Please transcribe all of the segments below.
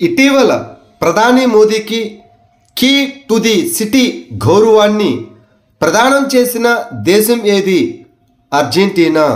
ఇటీవల ప్రధాని మోదీకి కీ టు ది సిటీ గౌరవాన్ని ప్రదానం చేసిన దేశం ఏది? అర్జెంటీనా.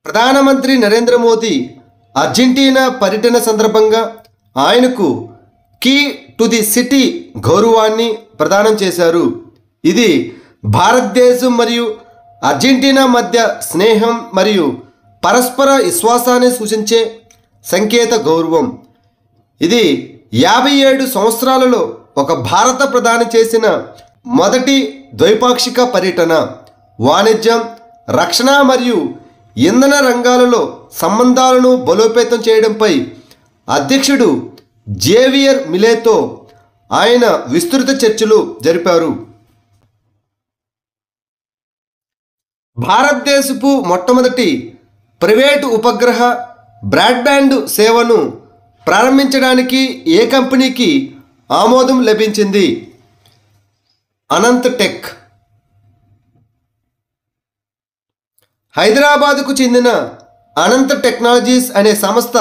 ప్రధానమంత్రి నరేంద్ర మోదీ అర్జెంటీనా పర్యటన సందర్భంగా ఆయనకు కీ టు ది సిటీ గౌరవాన్ని ప్రదానం చేశారు. ఇది భారతదేశం మరియు అర్జెంటీనా మధ్య స్నేహం మరియు పరస్పర విశ్వాసాన్ని సూచించే సంకేత గౌరవం. ఇది 57 సంవత్సరాలలో ఒక భారత ప్రధాని చేసిన మొదటి ద్వైపాక్షిక పర్యటన. వాణిజ్యం, రక్షణ మరియు ఇంధన రంగాలలో సంబంధాలను బలోపేతం చేయడంపై అధ్యక్షుడు జేవియర్ మిలేతో ఆయన విస్తృత చర్చలు జరిపారు. భారతదేశపు మొట్టమొదటి ప్రైవేటు ఉపగ్రహ బ్రాడ్బ్యాండ్ సేవను ప్రారంభించడానికి ఏ కంపెనీకి ఆమోదం లభించింది? అనంత్ టెక్. హైదరాబాదుకు చెందిన అనంత్ టెక్నాలజీస్ అనే సంస్థ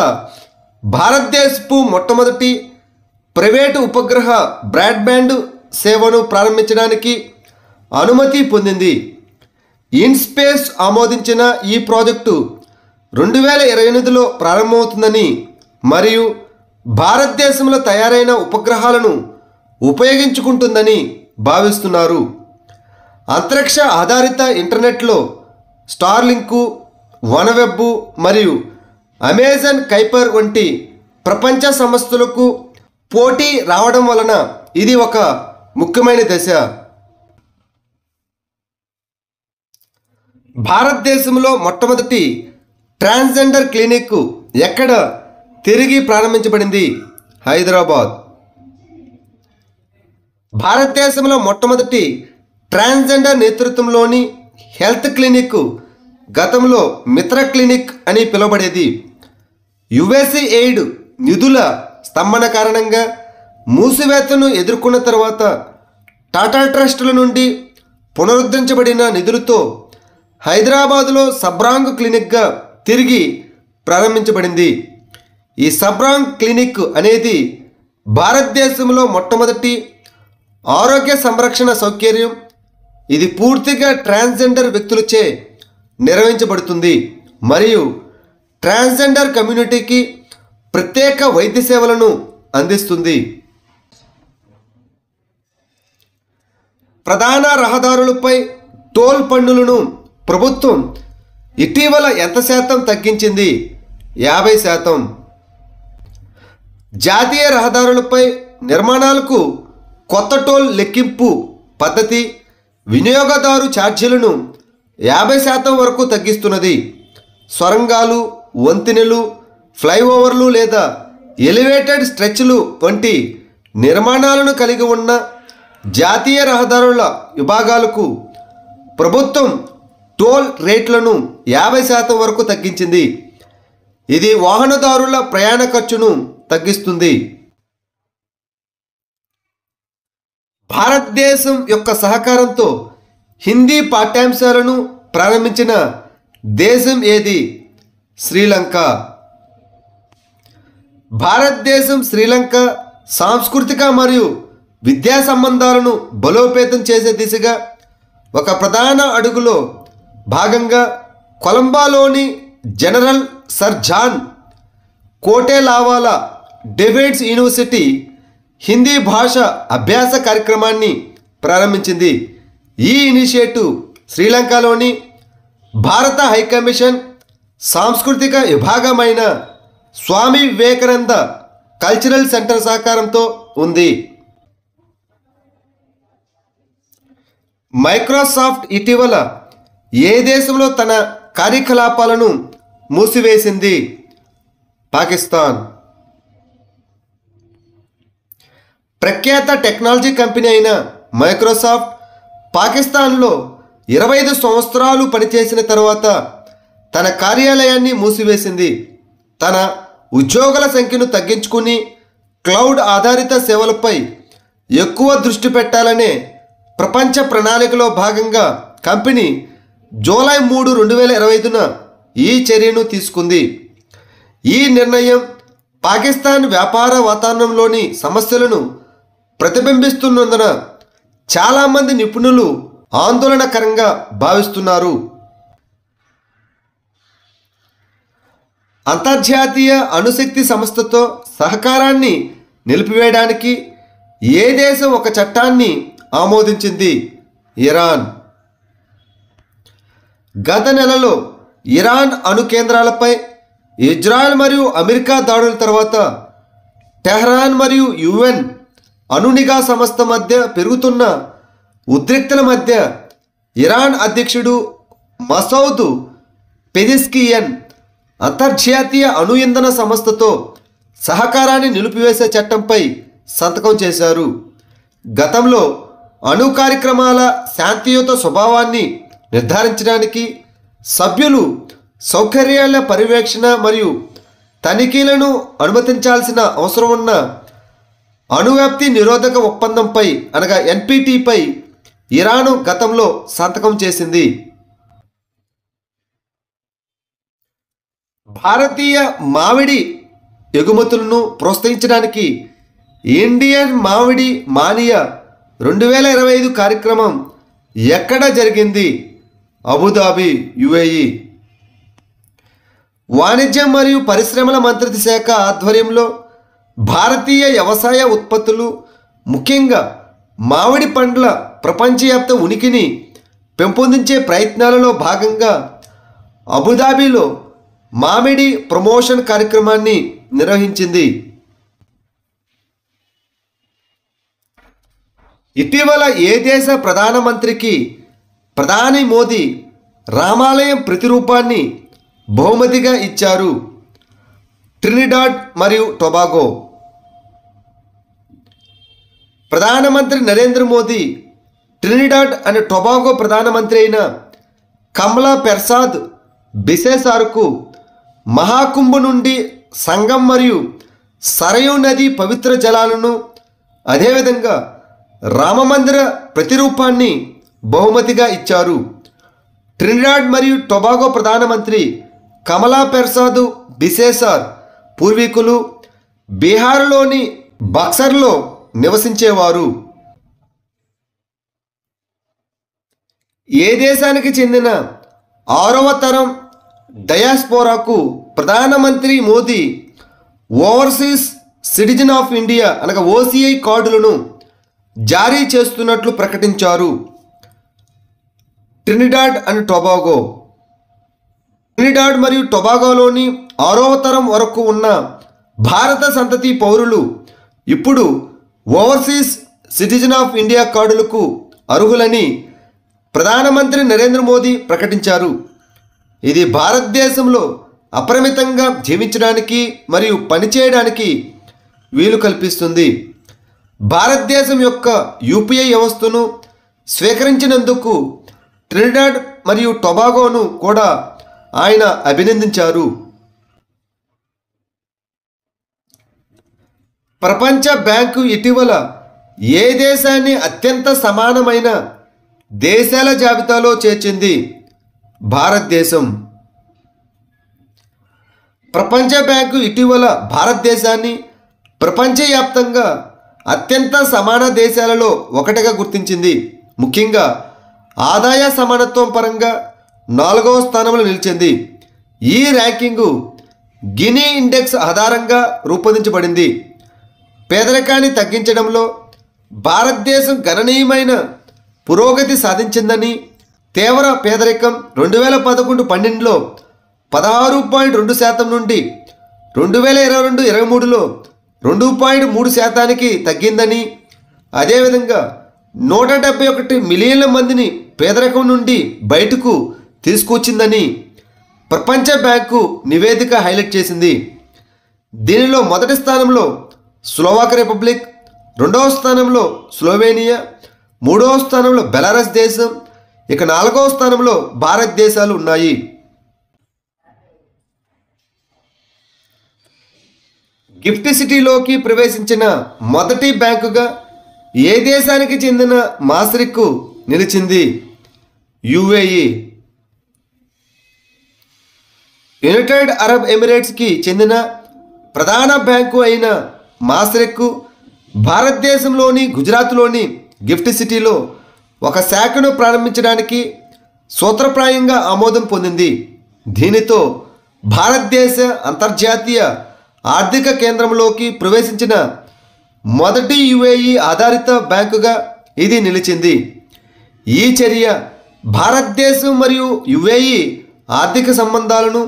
భారతదేశపు మొట్టమొదటి ప్రైవేటు ఉపగ్రహ బ్రాడ్బ్యాండ్ సేవను ప్రారంభించడానికి అనుమతి పొందింది. ఇన్స్పేస్ ఆమోదించిన ఈ ప్రాజెక్టు 2028లో ప్రారంభమవుతుందని మరియు భారతదేశంలో తయారైన ఉపగ్రహాలను ఉపయోగించుకుంటుందని భావిస్తున్నారు. అంతరిక్ష ఆధారిత ఇంటర్నెట్లో స్టార్లింక్, వనవెబ్ మరియు అమెజాన్ కైపర్ వంటి ప్రపంచ సంస్థలకు పోటీ రావడం వలన ఇది ఒక ముఖ్యమైన దశ. భారతదేశంలో మొట్టమొదటి ట్రాన్స్జెండర్ క్లినిక్ ఎక్కడ తిరిగి ప్రారంభించబడింది? హైదరాబాద్. భారతదేశంలో మొట్టమొదటి ట్రాన్స్జెండర్ నేతృత్వంలోని హెల్త్ క్లినిక్ గతంలో మిత్ర క్లినిక్ అని పిలువబడేది. యుఎస్ఎయిడ్ నిధుల స్తంభన కారణంగా మూసివేతను ఎదుర్కొన్న తర్వాత టాటా ట్రస్టుల నుండి పునరుద్ధరించబడిన నిధులతో హైదరాబాదులో సబ్రాంగ్ క్లినిక్గా తిరిగి ప్రారంభించబడింది. ఈ సబ్రాంగ్ క్లినిక్ అనేది భారతదేశంలో మొట్టమొదటి ఆరోగ్య సంరక్షణ సౌకర్యం. ఇది పూర్తిగా ట్రాన్స్జెండర్ వ్యక్తులచే నిర్వహించబడుతుంది మరియు ట్రాన్స్జెండర్ కమ్యూనిటీకి ప్రత్యేక వైద్య సేవలను అందిస్తుంది. ప్రధాన రహదారులపై టోల్ పన్నులను ప్రభుత్వం ఇటీవల ఎంత శాతం తగ్గించింది? 50%. జాతీయ రహదారులపై నిర్మాణాలకు కొత్త టోల్ లెక్కింపు పద్ధతి వినియోగదారు ఛార్జీలను 50% వరకు తగ్గిస్తున్నది. సొరంగాలు, వంతెనలు, ఫ్లైఓవర్లు లేదా ఎలివేటెడ్ స్ట్రెచ్లు వంటి నిర్మాణాలను కలిగి ఉన్న జాతీయ రహదారుల విభాగాలకు ప్రభుత్వం టోల్ రేట్లను 50% వరకు తగ్గించింది. ఇది వాహనదారుల ప్రయాణ ఖర్చును తగ్గిస్తుంది. భారతదేశం యొక్క సహకారంతో హిందీ పాఠ్యాంశాలను ప్రారంభించిన దేశం ఏది? శ్రీలంక. భారతదేశం శ్రీలంక సాంస్కృతిక మరియు విద్యా సంబంధాలను బలోపేతం చేసే దిశగా ఒక ప్రధాన అడుగులో భాగంగా కొలంబోలోని జనరల్ సర్ జాన్ కోటేలావాలా డేవిడ్స్ యూనివర్సిటీ హిందీ భాష అభ్యాస కార్యక్రమాన్ని ప్రారంభించింది. ఈ ఇనిషియేటివ్ శ్రీలంకలోని భారత హైకమిషన్ సాంస్కృతిక విభాగమైన స్వామి వివేకానంద కల్చరల్ సెంటర్ సహకారంతో ఉంది. మైక్రోసాఫ్ట్ ఇటీవల ఏ దేశంలో తన కార్యకలాపాలను మూసివేసింది? పాకిస్తాన్. ప్రఖ్యాత టెక్నాలజీ కంపెనీ అయిన మైక్రోసాఫ్ట్ పాకిస్తాన్లో 25 సంవత్సరాలు పనిచేసిన తర్వాత తన కార్యాలయాన్ని మూసివేసింది. తన ఉద్యోగుల సంఖ్యను తగ్గించుకుని క్లౌడ్ ఆధారిత సేవలపై ఎక్కువ దృష్టి పెట్టాలనే ప్రపంచ ప్రణాళికలో భాగంగా కంపెనీ జూలై 3, 2025న ఈ చర్యను తీసుకుంది. ఈ నిర్ణయం పాకిస్తాన్ వ్యాపార వాతావరణంలోని సమస్యలను ప్రతిబింబిస్తున్నందున చాలామంది నిపుణులు ఆందోళనకరంగా భావిస్తున్నారు. అంతర్జాతీయ అణుశక్తి సంస్థతో సహకారాన్ని నిలిపివేయడానికి ఏ దేశం ఒక చట్టాన్ని ఆమోదించింది? ఇరాన్. గత నెలలో ఇరాన్ అణు కేంద్రాలపై ఇజ్రాయెల్ మరియు అమెరికా దాడుల తర్వాత టెహ్రాన్ మరియు యుఎన్ అణు నిఘా సంస్థ మధ్య పెరుగుతున్న ఉద్రిక్తల మధ్య ఇరాన్ అధ్యక్షుడు మసౌద్ పెజెష్కియన్ అంతర్జాతీయ అణు ఇంధన సంస్థతో సహకారాన్ని నిలిపివేసే చట్టంపై సంతకం చేశారు. గతంలో అణు కార్యక్రమాల శాంతియుత స్వభావాన్ని నిర్ధారించడానికి సభ్యులు సౌకర్యాల పర్యవేక్షణ మరియు తనిఖీలను అనుమతించాల్సిన అవసరం ఉన్న అణువ్యాప్తి నిరోధక ఒప్పందంపై అనగా ఎన్పిటిపై ఇరాన్ గతంలో సంతకం చేసింది. భారతీయ మామిడి ఎగుమతులను ప్రోత్సహించడానికి ఇండియన్ మామిడి మానియా 2025 కార్యక్రమం ఎక్కడ జరిగింది? Abu Dhabi, UAE. వాణిజ్యం మరియు పరిశ్రమల మంత్రిత్వ శాఖ ఆధ్వర్యంలో భారతీయ వ్యవసాయ ఉత్పత్తులు, ముఖ్యంగా మామిడి పండ్ల ప్రపంచవ్యాప్త ఉనికిని పెంపొందించే ప్రయత్నాలలో భాగంగా అబుదాబిలో మామిడి ప్రమోషన్ కార్యక్రమాన్ని నిర్వహించింది. ఇటీవల ఏ దేశ ప్రధానమంత్రికి ప్రధాని మోదీ రామాలయం ప్రతిరూపాన్ని బహుమతిగా ఇచ్చారు? ట్రినిడాడ్ మరియు టొబాగో. ప్రధానమంత్రి Narendra Modi Trinidad and Tobago ప్రధానమంత్రి అయిన కమలా పెర్సాద్ బిసేసార్కు మహాకుంభ నుండి సంగం మరియు సరయూ నది పవిత్ర జలాలను, అదేవిధంగా రామమందిర ప్రతిరూపాన్ని బహుమతిగా ఇచ్చారు. ట్రినిడాడ్ మరియు టొబాగో ప్రధానమంత్రి కమలా పెర్సాద్ బిసేసార్ పూర్వీకులు బీహార్లోని బక్సర్లో నివసించేవారు. ఏ దేశానికి చెందిన 6వ తరం డయాస్పోరాకు ప్రధానమంత్రి Modi overseas citizen of India అనగా ఓసీఐ కార్డులను జారీ చేస్తున్నట్లు ప్రకటించారు? Trinidad and Tobago. ట్రినిడాడ్ మరియు టొబాగోలోని 6వ తరం వరకు ఉన్న భారత సంతతి పౌరులు ఇప్పుడు ఓవర్సీస్ సిటిజన్ ఆఫ్ ఇండియా కార్డులకు అర్హులని ప్రధానమంత్రి నరేంద్ర మోదీ ప్రకటించారు. ఇది భారతదేశంలో అపరిమితంగా జీవించడానికి మరియు పనిచేయడానికి వీలు కల్పిస్తుంది. భారతదేశం యొక్క యూపీఐ వ్యవస్థను స్వీకరించినందుకు ట్రినిడాడ్ మరియు టొబాగోను కూడా ఆయన అభినందించారు. ప్రపంచ బ్యాంకు ఇటీవల ఏ దేశాన్ని అత్యంత సమానమైన దేశాల జాబితాలో చేర్చింది? భారతదేశం. ప్రపంచ బ్యాంకు ఇటీవల భారతదేశాన్ని ప్రపంచవ్యాప్తంగా అత్యంత సమాన దేశాలలో ఒకటిగా గుర్తించింది. ముఖ్యంగా ఆదాయ సమానత్వం పరంగా 4వ స్థానంలో నిలిచింది. ఈ ర్యాంకింగు గినీ ఇండెక్స్ ఆధారంగా రూపొందించబడింది. పేదరికాన్ని తగ్గించడంలో భారతదేశం గణనీయమైన పురోగతి సాధించిందని, తీవ్ర పేదరికం 2011-12లో 16.2% నుండి 2022-23లో 2.3% తగ్గిందని, అదేవిధంగా 171 మిలియన్ల మందిని పేదరికం నుండి బయటకు తీసుకొచ్చిందని ప్రపంచ బ్యాంకు నివేదిక హైలైట్ చేసింది. దీనిలో మొదటి స్థానంలో స్లోవాక్ రిపబ్లిక్, 2వ స్థానంలో స్లోవేనియా, 3వ స్థానంలో బెలారస్ దేశం, ఇక 4వ స్థానంలో భారతదేశాలు ఉన్నాయి. గిఫ్ట్ సిటీలోకి ప్రవేశించిన మొదటి బ్యాంకుగా ఏ దేశానికి చెందిన మాస్రిక్ నిలిచింది? యుఏఈ. యునైటెడ్ అరబ్ ఎమిరేట్స్కి చెందిన ప్రధాన బ్యాంకు అయిన మాస్రెక్ భారతదేశంలోని గుజరాత్లోని గిఫ్ట్ సిటీలో ఒక శాఖను ప్రారంభించడానికి సూత్రప్రాయంగా ఆమోదం పొందింది. దీనితో భారతదేశ అంతర్జాతీయ ఆర్థిక కేంద్రంలోకి ప్రవేశించిన మొదటి యుఏఈ ఆధారిత బ్యాంకుగా ఇది నిలిచింది. ఈ చర్య భారతదేశం మరియు యుఏఈ ఆర్థిక సంబంధాలను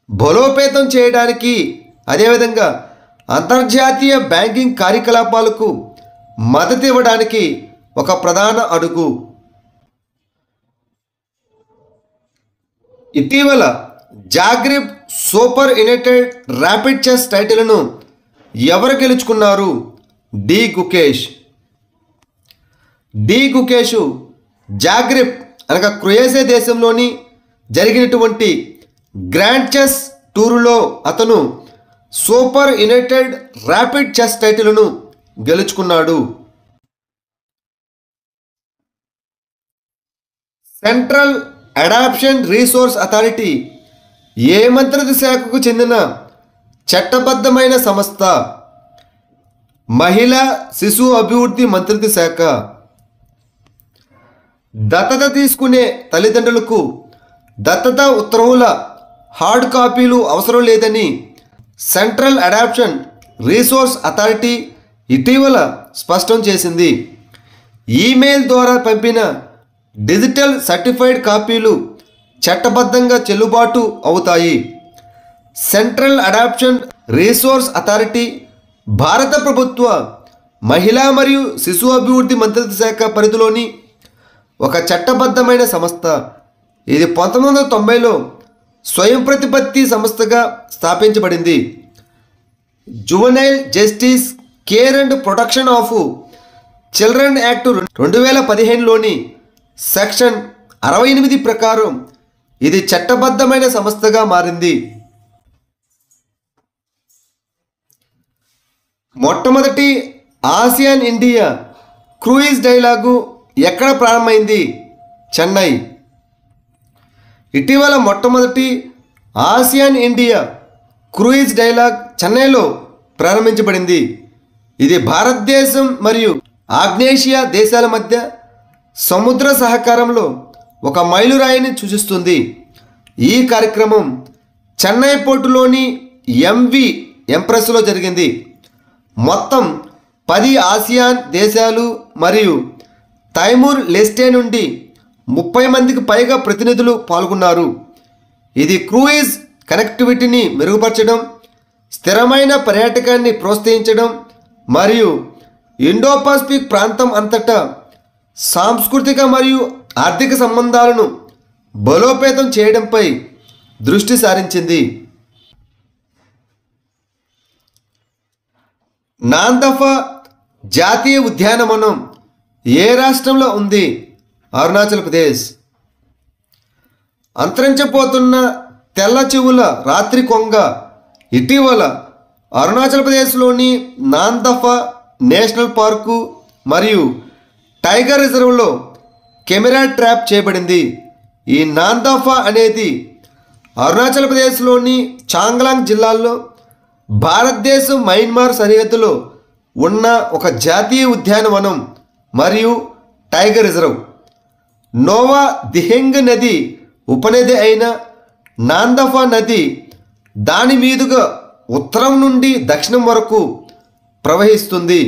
బలోపేతం చేయడానికి, అదేవిధంగా అంతర్జాతీయ బ్యాంకింగ్ కార్యకలాపాలకు మద్దతు ఇవ్వడానికి ఒక ప్రధాన అడుగు. ఇటీవల Zagreb super united rapid chess టైటిల్ను ఎవరు గెలుచుకున్నారు? D Gukesh. D Gukesh Zagreb అనగా క్రొయేషియా దేశంలోని జరిగినటువంటి గ్రాండ్ చెస్ టూరులో అతను సూపర్ యునైటెడ్ ర్యాపిడ్ చెస్ టైటిల్ను గెలుచుకున్నాడు. సెంట్రల్ అడాప్షన్ రీసోర్స్ అథారిటీ ఏ మంత్రిత్వ శాఖకు చెందిన చట్టబద్ధమైన సంస్థ? మహిళా శిశు అభివృద్ధి మంత్రిత్వ శాఖ. దత్తత తీసుకునే తల్లిదండ్రులకు దత్తత ఉత్తర్వుల హార్డ్ కాపీలు అవసరం లేదని సెంట్రల్ అడాప్షన్ రీసోర్స్ అథారిటీ ఇటీవల స్పష్టం చేసింది. ఈమెయిల్ ద్వారా పంపిన డిజిటల్ సర్టిఫైడ్ కాపీలు చట్టబద్ధంగా చెల్లుబాటు అవుతాయి. సెంట్రల్ అడాప్షన్ రీసోర్స్ అథారిటీ భారత ప్రభుత్వ మహిళా మరియు శిశు అభివృద్ధి మంత్రిత్వ శాఖ పరిధిలోని ఒక చట్టబద్ధమైన సంస్థ. ఇది 1990లో స్వయం ప్రతిపత్తి సంస్థగా స్థాపించబడింది. Juvenile justice care and protection of children act 2015లోని సెక్షన్ 68 ప్రకారం ఇది చట్టబద్ధమైన సంస్థగా మారింది. మొట్టమొదటి ఆసియాన్ ఇండియా క్రూయిజ్ డైలాగు ఎక్కడ ప్రారంభమైంది? చెన్నై. ఇటీవల మొట్టమొదటి ఆసియాన్ ఇండియా క్రూయిజ్ డైలాగ్ చెన్నైలో ప్రారంభించబడింది. ఇది భారతదేశం మరియు ఆగ్నేషియా దేశాల మధ్య సముద్ర సహకారంలో ఒక మైలురాయిని సూచిస్తుంది. ఈ కార్యక్రమం చెన్నై పోర్టులోని ఎంవి ఎంప్రెస్లో జరిగింది. మొత్తం 10 ఆసియాన్ దేశాలు మరియు తైమూర్ లెస్టే నుండి 30 మందికి పైగా ప్రతినిధులు పాల్గొన్నారు. ఇది క్రూయిజ్ కనెక్టివిటీని మెరుగుపరచడం, స్థిరమైన పర్యాటకాన్ని ప్రోత్సహించడం మరియు ఇండో పసిఫిక్ ప్రాంతం అంతటా సాంస్కృతిక మరియు ఆర్థిక సంబంధాలను బలోపేతం చేయడంపై దృష్టి సారించింది. నాందఫా జాతీయ ఉద్యానవనం ఏ రాష్ట్రంలో ఉంది? అరుణాచల్ ప్రదేశ్. అంతరించిపోతున్న తెల్ల చెవుల రాత్రి కొంగ ఇటీవల అరుణాచల్ ప్రదేశ్లోని నాందఫా నేషనల్ పార్కు మరియు టైగర్ రిజర్వ్లో కెమెరా ట్రాప్ చేయబడింది. ఈ నాందఫా అనేది అరుణాచల్ ప్రదేశ్లోని చాంగ్లాంగ్ జిల్లాలో భారతదేశం మయన్మార్ సరిహద్దులో ఉన్న ఒక జాతీయ ఉద్యానవనం మరియు టైగర్ రిజర్వ్. నోవా దిహెంగ్ నది ఉపనది అయిన నాందఫా నది దాని మీదుగా ఉత్తరం నుండి దక్షిణం వరకు ప్రవహిస్తుంది.